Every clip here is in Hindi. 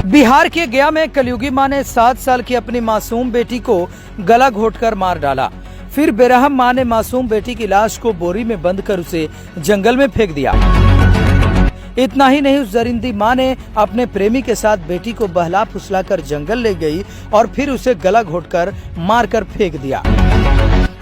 बिहार के गया में कलयुगी मां ने 7 साल की अपनी मासूम बेटी को गला घोंटकर मार डाला। फिर बेरहम मां ने मासूम बेटी की लाश को बोरी में बंद कर उसे जंगल में फेंक दिया। इतना ही नहीं, उस दरिंदी मां ने अपने प्रेमी के साथ बेटी को बहला फुसलाकर जंगल ले गई और फिर उसे गला घोंटकर मारकर फेंक दिया।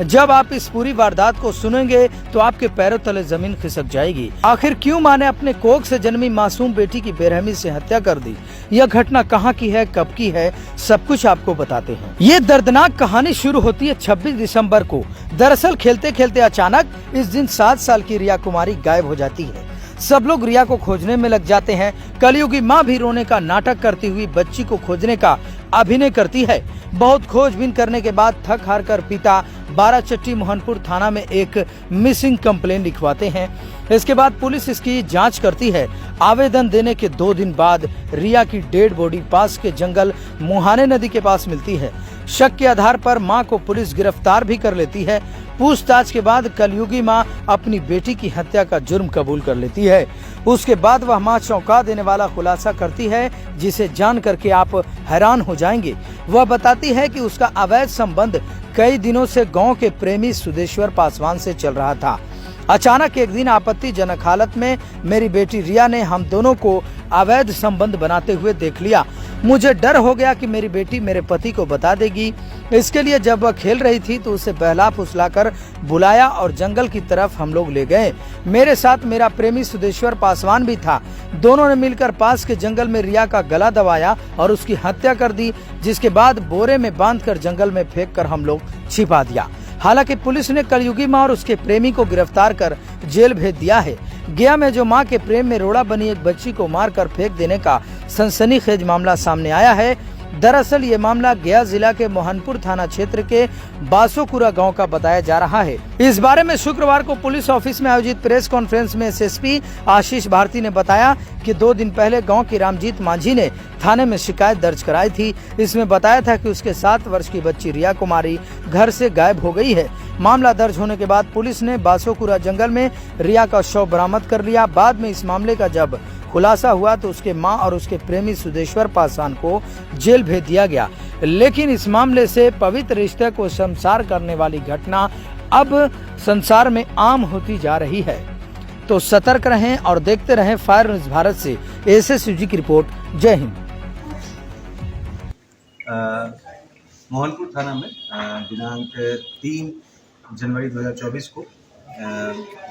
जब आप इस पूरी वारदात को सुनेंगे तो आपके पैरों तले जमीन खिसक जाएगी। आखिर क्यों मां ने अपने कोख से जन्मी मासूम बेटी की बेरहमी से हत्या कर दी? यह घटना कहां की है, कब की है, सब कुछ आपको बताते हैं। ये दर्दनाक कहानी शुरू होती है 26 दिसंबर को। दरअसल खेलते खेलते अचानक इस दिन 7 साल की रिया कुमारी गायब हो जाती है। सब लोग रिया को खोजने में लग जाते हैं। कलयुगी मां भी रोने का नाटक करती हुई बच्ची को खोजने का अभिनय करती है। बहुत खोजबीन करने के बाद थक हार कर पिता बाराचट्टी मोहनपुर थाना में एक मिसिंग कंप्लेन लिखवाते हैं। इसके बाद पुलिस इसकी जांच करती है। आवेदन देने के 2 दिन बाद रिया की डेड बॉडी पास के जंगल मुहाने नदी के पास मिलती है। शक के आधार पर मां को पुलिस गिरफ्तार भी कर लेती है। पूछताछ के बाद कलयुगी मां अपनी बेटी की हत्या का जुर्म कबूल कर लेती है। उसके बाद वह मां चौंका देने वाला खुलासा करती है, जिसे जान करके आप हैरान हो जाएंगे। वह बताती है कि उसका अवैध संबंध कई दिनों से गांव के प्रेमी सुदेश्वर पासवान से चल रहा था। अचानक एक दिन आपत्तिजनक हालत में मेरी बेटी रिया ने हम दोनों को अवैध संबंध बनाते हुए देख लिया। मुझे डर हो गया कि मेरी बेटी मेरे पति को बता देगी। इसके लिए जब वह खेल रही थी तो उसे बहला फुसलाकर बुलाया और जंगल की तरफ हम लोग ले गए। मेरे साथ मेरा प्रेमी सुदेश्वर पासवान भी था। दोनों ने मिलकर पास के जंगल में रिया का गला दबाया और उसकी हत्या कर दी, जिसके बाद बोरे में बांधकर जंगल में फेंककर हम लोग छिपा दिया। हालांकि पुलिस ने कलयुगी मां और उसके प्रेमी को गिरफ्तार कर जेल भेज दिया है। गया में जो मां के प्रेम में रोड़ा बनी एक बच्ची को मारकर फेंक देने का सनसनीखेज मामला सामने आया है। दरअसल ये मामला गया जिला के मोहनपुर थाना क्षेत्र के बासोकुरा गांव का बताया जा रहा है। इस बारे में शुक्रवार को पुलिस ऑफिस में आयोजित प्रेस कॉन्फ्रेंस में एसएसपी आशीष भारती ने बताया कि 2 दिन पहले गांव की रामजीत मांझी ने थाने में शिकायत दर्ज कराई थी। इसमें बताया था कि उसके 7 वर्ष की बच्ची रिया कुमारी घर से गायब हो गई है। मामला दर्ज होने के बाद पुलिस ने बासोकुरा जंगल में रिया का शव बरामद कर लिया। बाद में इस मामले का जब खुलासा हुआ तो उसके मां और उसके प्रेमी सुदेश्वर पासवान को जेल भेज दिया गया। लेकिन इस मामले से पवित्र रिश्ते को शर्मसार करने वाली घटना अब संसार में आम होती जा रही है। तो सतर्क रहें और देखते रहें फायर न्यूज भारत से एसएसयूजी की रिपोर्ट। जय हिंद। मोहनपुर थाना में दिनांक 3 जनवरी 2024 को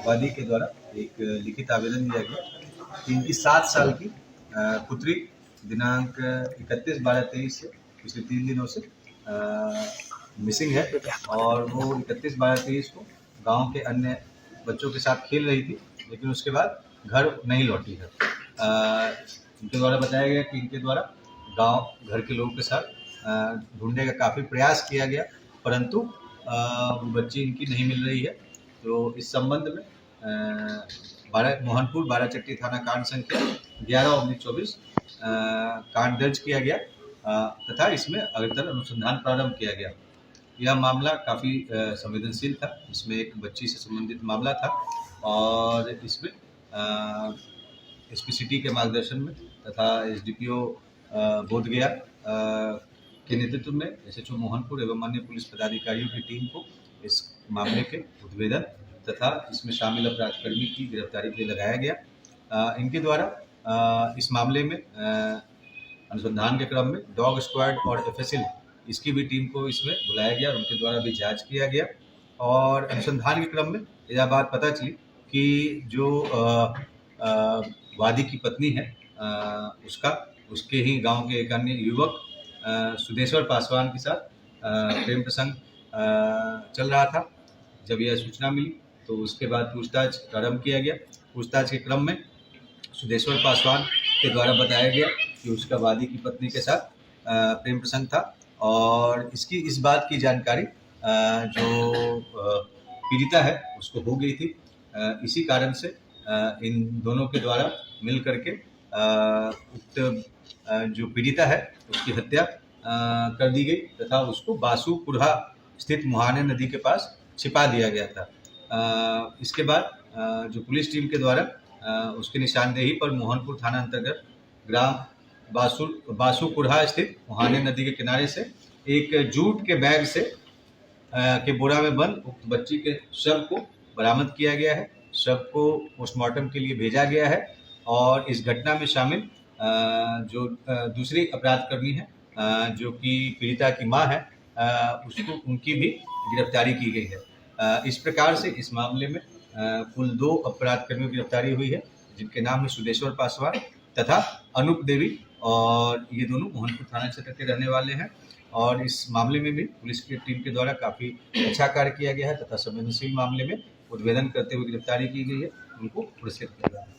वादी के द्वारा एक लिखित आवेदन दिया गया। इनकी 7 साल की पुत्री दिनांक 31/12/23 से पिछले 3 दिनों से मिसिंग है और वो 31/12/23 को गांव के अन्य बच्चों के साथ खेल रही थी, लेकिन उसके बाद घर नहीं लौटी है। इनके द्वारा बताया गया कि इनके द्वारा गांव घर के लोगों के साथ ढूंढने का काफ़ी प्रयास किया गया, परंतु वो बच्ची इनकी नहीं मिल रही है। तो इस संबंध में मोहनपुर बाराचट्टी थाना कांड संख्या 11/24 कांड दर्ज किया गया तथा इसमें अग्रतर अनुसंधान प्रारंभ किया गया। यह मामला काफ़ी संवेदनशील था। इसमें एक बच्ची से संबंधित मामला था और इसमें एसपी सिटी के मार्गदर्शन में तथा एसडीपीओ बोधगया के नेतृत्व में एसएचओ मोहनपुर एवं अन्य पुलिस पदाधिकारियों की टीम को इस मामले के उद्भेदन तथा इसमें शामिल अपराधकर्मी की गिरफ्तारी के लिए लगाया गया। इनके द्वारा इस मामले में अनुसंधान के क्रम में डॉग स्क्वाड और एफएसएल इसकी भी टीम को इसमें बुलाया गया और उनके द्वारा भी जांच किया गया। और अनुसंधान के क्रम में यह बात पता चली कि जो वादी की पत्नी है उसके ही गांव के एक अन्य युवक सुदेश्वर पासवान के साथ प्रेम प्रसंग चल रहा था। जब यह सूचना मिली तो उसके बाद पूछताछ प्रारंभ किया गया। पूछताछ के क्रम में सुदेश्वर पासवान के द्वारा बताया गया कि उसका वादी की पत्नी के साथ प्रेम प्रसंग था और इस बात की जानकारी जो पीड़िता है उसको हो गई थी। इसी कारण से इन दोनों के द्वारा मिल करके उक्त जो पीड़िता है उसकी हत्या कर दी गई तथा उसको बासुकुरा स्थित मुहाने नदी के पास छिपा दिया गया था। इसके बाद जो पुलिस टीम के द्वारा उसकी निशानदेही पर मोहनपुर थाना अंतर्गत ग्राम बासुकुरहा स्थित मुहाने नदी के किनारे से एक जूट के बैग से के बोरा में बंद उक्त बच्ची के शव को बरामद किया गया है। शव को पोस्टमार्टम के लिए भेजा गया है और इस घटना में शामिल जो दूसरी अपराधकर्मी है जो कि पीड़िता की मां है, उसको उनकी भी गिरफ्तारी की गई है। इस प्रकार से इस मामले में कुल 2 अपराधकर्मियों की गिरफ्तारी हुई है, जिनके नाम है सुदेश्वर पासवान तथा अनूप देवी, और ये दोनों मोहनपुर थाना क्षेत्र के रहने वाले हैं। और इस मामले में भी पुलिस की टीम के द्वारा काफ़ी अच्छा कार्य किया गया है तथा संवेदनशील मामले में उद्भेदन करते हुए गिरफ्तारी की गई है। उनको पुरस्कृत किया गया है।